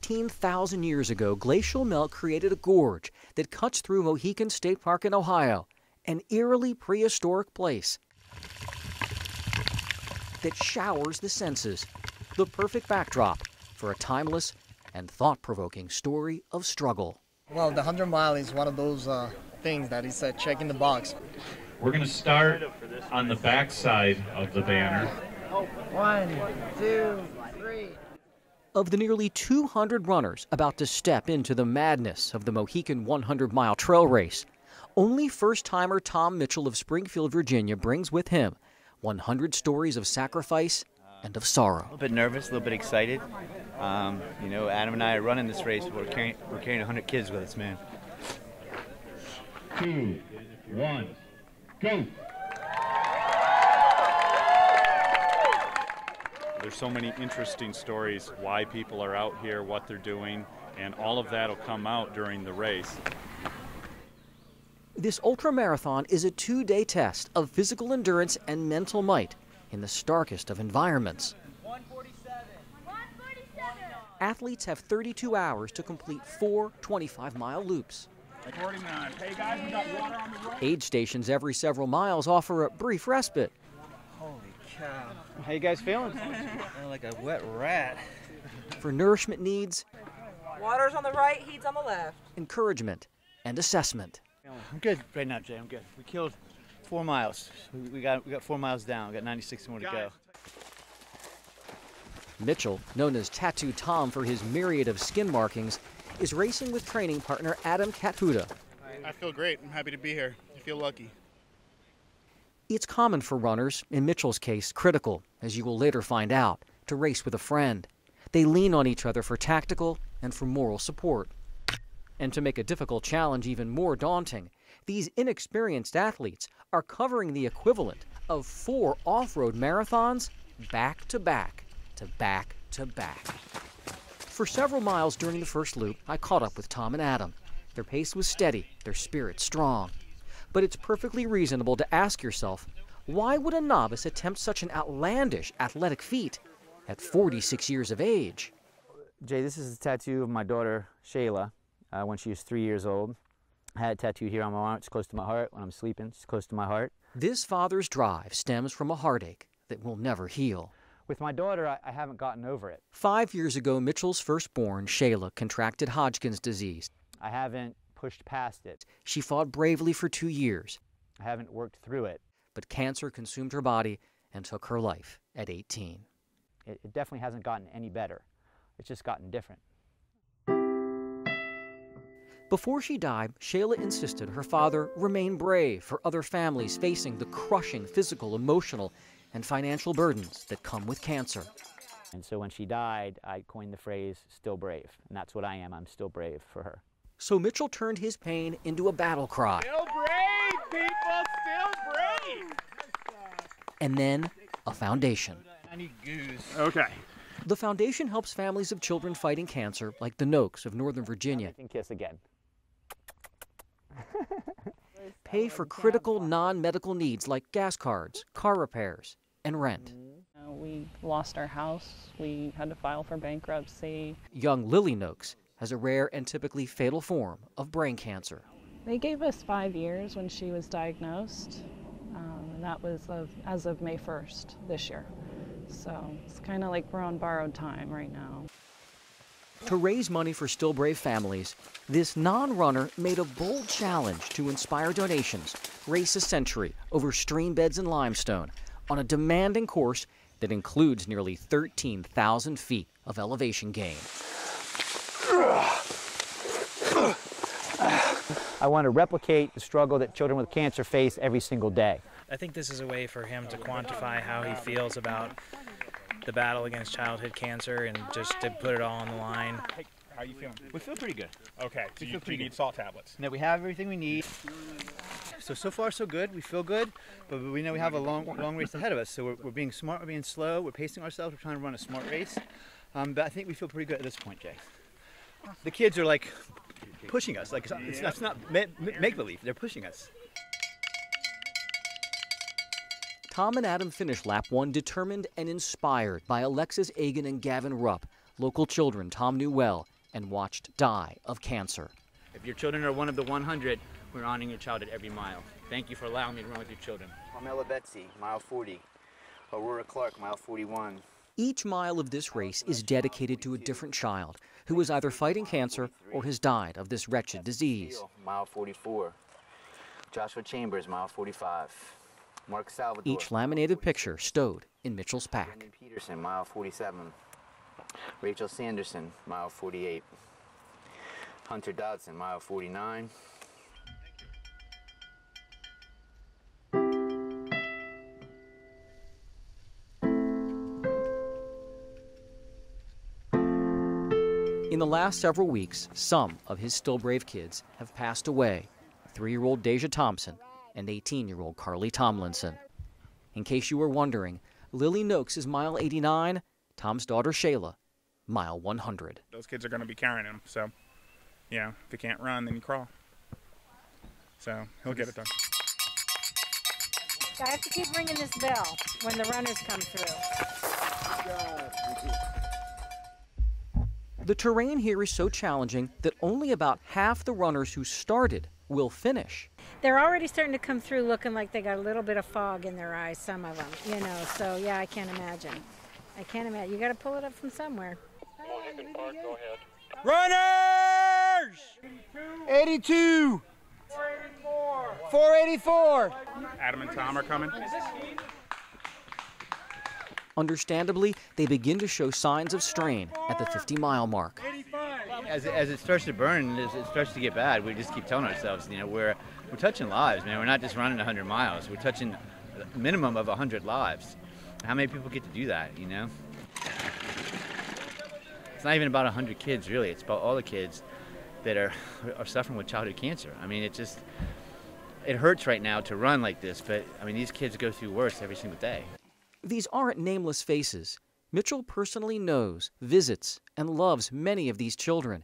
13,000 years ago, glacial melt created a gorge that cuts through Mohican State Park in Ohio, an eerily prehistoric place that showers the senses, the perfect backdrop for a timeless and thought-provoking story of struggle. Well, the 100 Mile is one of those things that is check in the box. We're going to start on the back side of the banner. 1, 2, 3. Of the nearly 200 runners about to step into the madness of the Mohican 100-mile trail race, only first-timer Tom Mitchell of Springfield, Virginia brings with him 100 stories of sacrifice and of sorrow. A little bit nervous, a little bit excited. You know, Adam and I are running this race. We're carrying 100 kids with us, man. 2, 1, go! There's so many interesting stories, why people are out here, what they're doing, and all of that will come out during the race. This ultramarathon is a 2-day test of physical endurance and mental might in the starkest of environments. 147. Athletes have 32 hours to complete 4 25-mile loops. 49. Hey guys, we got water on the road. Aid stations every several miles offer a brief respite. Holy cow. How you guys feeling? Like a wet rat. For nourishment needs, Water's on the right, heat's on the left. encouragement, and assessment. I'm good right now, Jay. I'm good. We killed 4 miles. We got 4 miles down. We got 96 more to go. Mitchell, known as Tattoo Tom for his myriad of skin markings, is racing with training partner Adam Kathuda. I feel great. I'm happy to be here. I feel lucky. It's common for runners, in Mitchell's case critical, as you will later find out, to race with a friend. They lean on each other for tactical and for moral support. And to make a difficult challenge even more daunting, these inexperienced athletes are covering the equivalent of 4 off-road marathons back to back to back to back. For several miles during the first loop, I caught up with Tom and Adam. Their pace was steady, their spirit strong. But it's perfectly reasonable to ask yourself, why would a novice attempt such an outlandish athletic feat at 46 years of age? Jay, this is a tattoo of my daughter, Shayla, when she was 3 years old. I had a tattoo here on my arm. It's close to my heart. When I'm sleeping, it's close to my heart. This father's drive stems from a heartache that will never heal. With my daughter, I haven't gotten over it. 5 years ago, Mitchell's firstborn, Shayla, contracted Hodgkin's disease. I haven't pushed past it. She fought bravely for 2 years. I haven't worked through it. But cancer consumed her body and took her life at 18. It definitely hasn't gotten any better. It's just gotten different. Before she died, Shayla insisted her father remain brave for other families facing the crushing physical, emotional, and financial burdens that come with cancer. And so when she died, I coined the phrase, still brave. And that's what I am. I'm still brave for her. So Mitchell turned his pain into a battle cry. Still brave, people, still brave. And then a foundation. I need goose. Okay. The foundation helps families of children fighting cancer, like the Noakes of Northern Virginia, And kiss again. pay for critical non-medical needs like gas cards, car repairs, and rent. We lost our house. We had to file for bankruptcy. Young Lily Noakes has a rare and typically fatal form of brain cancer. They gave us 5 years when she was diagnosed, and that was as of May 1st this year. So it's kind of like we're on borrowed time right now. To raise money for Stillbrave families, this non-runner made a bold challenge to inspire donations, race a century over stream beds and limestone on a demanding course that includes nearly 13,000 feet of elevation gain. I want to replicate the struggle that children with cancer face every single day. I think this is a way for him to quantify how he feels about the battle against childhood cancer and just to put it all on the line. How are you feeling? We feel pretty good. Okay. Do you need salt tablets? Now we have everything we need. So far so good. We feel good, but we know we have a long race ahead of us. So we're being smart, we're being slow, we're pacing ourselves, we're trying to run a smart race. But I think we feel pretty good at this point, Jay. The kids are like pushing us. Like it's not make-believe. They're pushing us. Tom and Adam finished lap 1 determined and inspired by Alexis Agan and Gavin Rupp, local children Tom knew well and watched die of cancer. If your children are one of the 100, we're honoring your child at every mile. Thank you for allowing me to run with your children. Carmela Betsy, mile 40. Aurora Clark, mile 41. Each mile of this race is dedicated to a different child who is either fighting cancer or has died of this wretched disease. Mile 44. Joshua Chambers, mile 45. Mark Salvador. Each laminated picture stowed in Mitchell's pack. Brandon Peterson, mile 47. Rachel Sanderson, mile 48. Hunter Dodson, mile 49. In the last several weeks, some of his Stillbrave kids have passed away. 3-year-old Deja Thompson and 18-year-old Carly Tomlinson. In case you were wondering, Lily Noakes is mile 89, Tom's daughter Shayla, mile 100. Those kids are going to be carrying him, so, you know, if you can't run, then you crawl. So, he'll get it done. I have to keep ringing this bell when the runners come through. The terrain here is so challenging that only about half the runners who started will finish. They're already starting to come through looking like they got a little bit of fog in their eyes, some of them, you know, so yeah, I can't imagine. I can't imagine. You got to pull it up from somewhere. Go ahead. Runners! 82! 484! 484! Adam and Tom are coming. Understandably, they begin to show signs of strain at the 50-mile mark. As it starts to burn, as it starts to get bad, we just keep telling ourselves, you know, we're touching lives, man. We're not just running 100 miles. We're touching a minimum of 100 lives. How many people get to do that, you know? It's not even about 100 kids, really. It's about all the kids that are suffering with childhood cancer. I mean, it hurts right now to run like this, but, I mean, these kids go through worse every single day. These aren't nameless faces. Mitchell personally knows, visits, and loves many of these children.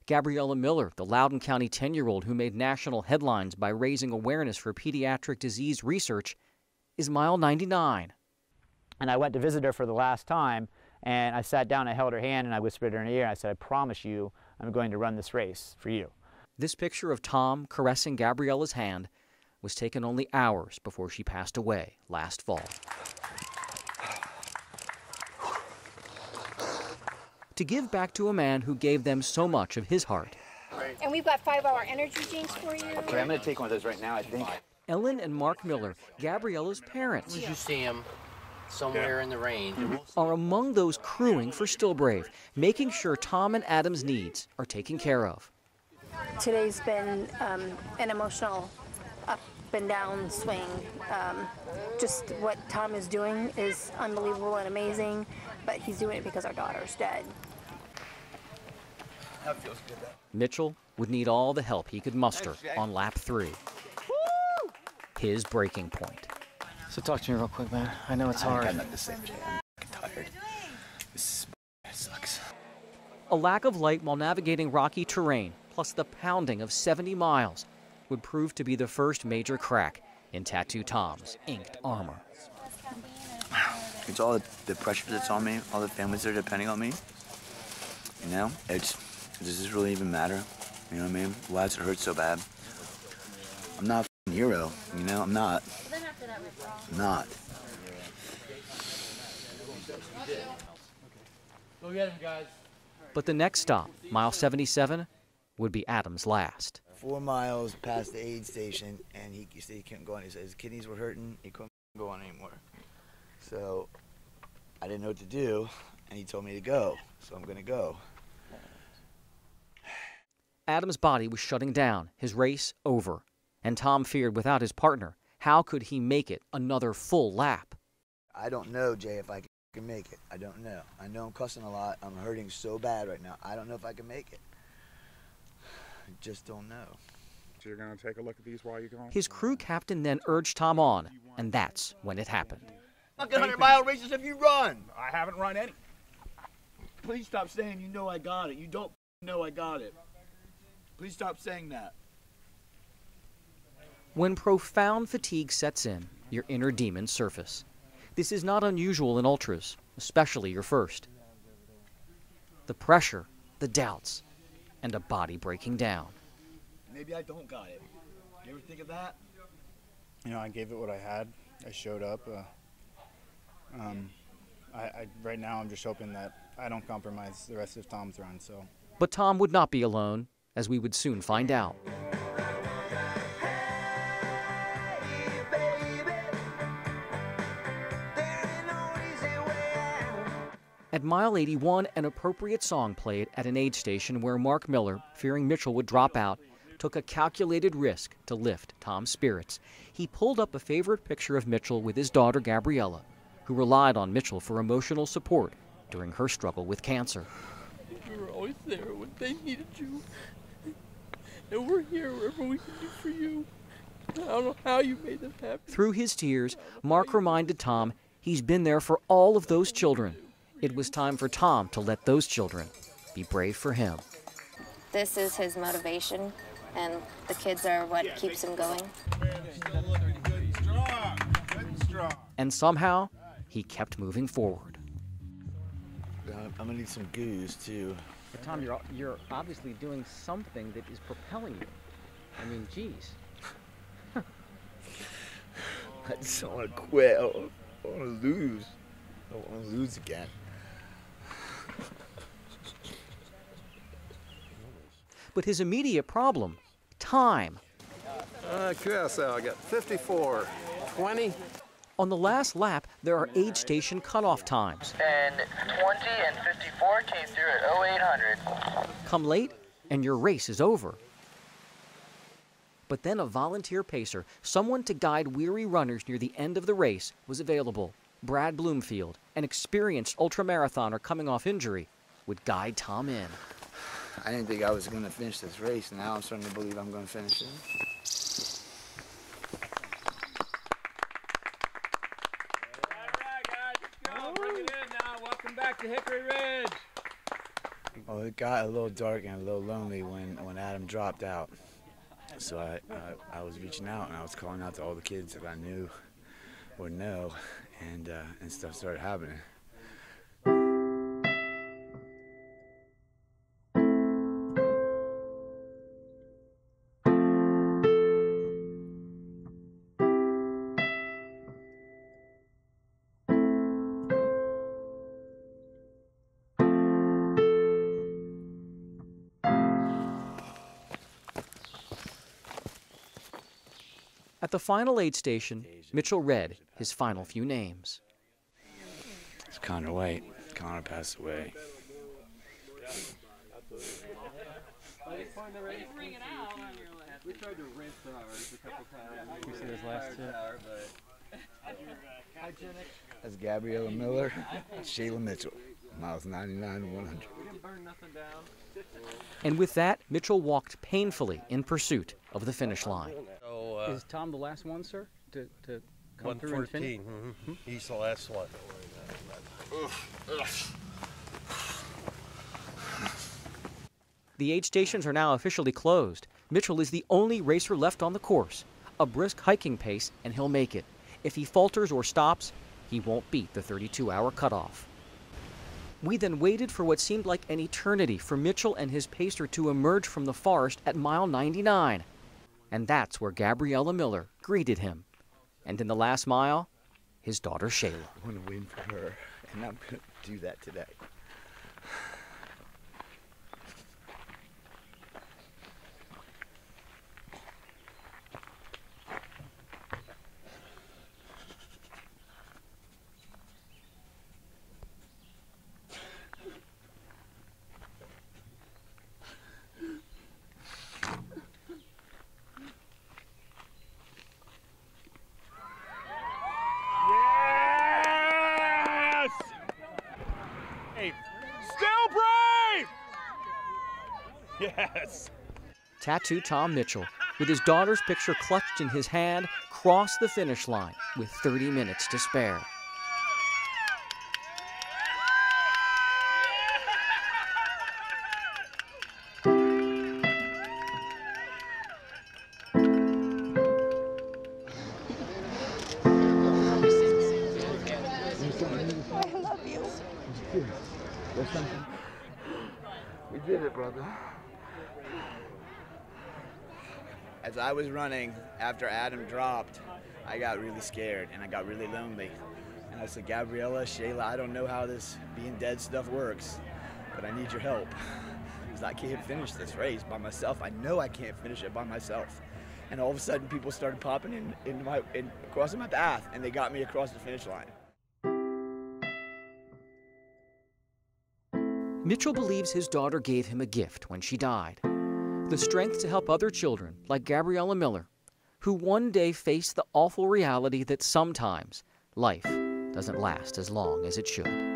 Gabriella Miller, the Loudoun County 10-year-old who made national headlines by raising awareness for pediatric disease research, is mile 99. And I went to visit her for the last time, and I sat down, I held her hand, and I whispered in her ear, and I said, I promise you I'm going to run this race for you. This picture of Tom caressing Gabriella's hand was taken only hours before she passed away last fall. To give back to a man who gave them so much of his heart. And we've got 5-hour energy drinks for you. Okay, I'm going to take one of those right now, I think. Ellen and Mark Miller, Gabriella's parents, Did you see him somewhere in the range? are among those crewing for Stillbrave, making sure Tom and Adam's needs are taken care of. Today's been an emotional up and down swing. Just what Tom is doing is unbelievable and amazing, but he's doing it because our daughter's dead. That feels good, though. Mitchell would need all the help he could muster on lap 3. His breaking point. So talk to me real quick, man. I know it's hard. I'm not the same, Jay. I'm tired. This sucks. A lack of light while navigating rocky terrain, plus the pounding of 70 miles, would prove to be the first major crack in Tattoo Tom's inked armor. It's all the pressure that's on me, all the families that are depending on me. You know, does this really even matter? You know what I mean? Why does it hurt so bad? I'm not a hero, you know? I'm not. I'm not. Go get him, guys. But the next stop, mile 77, would be Adam's last. 4 miles past the aid station, and he said he couldn't go on. He said his kidneys were hurting. He couldn't go on anymore. So I didn't know what to do, and he told me to go. So I'm going to go. Adam's body was shutting down, his race over, and Tom feared without his partner, how could he make it another full lap? I don't know, Jay, if I can make it. I don't know. I know I'm cussing a lot. I'm hurting so bad right now. I don't know if I can make it. I just don't know. So you're going to take a look at these while you're going? His crew captain then urged Tom on, and that's when it happened. How many 100-mile races have you run? I haven't run any. Please stop saying you know I got it. You don't know I got it. Please stop saying that. When profound fatigue sets in, your inner demons surface. This is not unusual in ultras, especially your first. The pressure, the doubts, and a body breaking down. Maybe I don't got it. You ever think of that? You know, I gave it what I had. I showed up. Right now, I'm just hoping that I don't compromise the rest of Tom's run. So. But Tom would not be alone, as we would soon find out. At mile 81, an appropriate song played at an aid station where Mark Miller, fearing Mitchell would drop out, took a calculated risk to lift Tom's spirits. He pulled up a favorite picture of Mitchell with his daughter Gabriella, who relied on Mitchell for emotional support during her struggle with cancer. You were always there when they needed you. And we're here wherever we can do for you. I don't know how you made them happy. Through his tears, Mark reminded Tom he's been there for all of those children. It was time for Tom to let those children be brave for him. This is his motivation, and the kids are what keeps him going. And somehow, he kept moving forward. I'm gonna need some goose too. But Tom, you're obviously doing something that is propelling you. I mean, geez. I just don't want to quit. I want to lose. I don't want to lose again. But his immediate problem, time. QSL, I got 54, 20. On the last lap, there are aid station cutoff times. And 20 and 54 came through at 0800. Come late, and your race is over. But then a volunteer pacer, someone to guide weary runners near the end of the race, was available. Brad Bloomfield, an experienced ultramarathoner coming off injury, would guide Tom in. I didn't think I was going to finish this race. Now I'm starting to believe I'm going to finish it. Welcome back to Hickory Ridge. Well, it got a little dark and a little lonely when Adam dropped out. So I was reaching out and I was calling out to all the kids that I knew or know, and stuff started happening. At the final aid station, Mitchell read his final few names. It's Connor White. Connor passed away. We tried to rinse ours a couple times. We see those last two. That's Gabriella Miller, Shayla Mitchell, miles 99 and 100. We didn't burn nothing down. And with that, Mitchell walked painfully in pursuit of the finish line. So, is Tom the last one, sir, to come through and finish? 114. He's the last one. The aid stations are now officially closed. Mitchell is the only racer left on the course. A brisk hiking pace, and he'll make it. If he falters or stops, he won't beat the 32-hour cutoff. We then waited for what seemed like an eternity for Mitchell and his pacer to emerge from the forest at mile 99. And that's where Gabriella Miller greeted him. And in the last mile, his daughter Shayla. I want to win for her, and I'm going to do that today. Stillbrave! Yes! Tattoo Tom Mitchell, with his daughter's picture clutched in his hand, crossed the finish line with 30 minutes to spare. I love you. We did it, brother. As I was running after Adam dropped, I got really scared and I got really lonely. And I said, Gabriella, Shayla, I don't know how this being dead stuff works, but I need your help. Because I can't finish this race by myself. I know I can't finish it by myself. And all of a sudden, people started popping crossing my path, and they got me across the finish line. Mitchell believes his daughter gave him a gift when she died. The strength to help other children, like Gabriella Miller, who one day face the awful reality that sometimes life doesn't last as long as it should.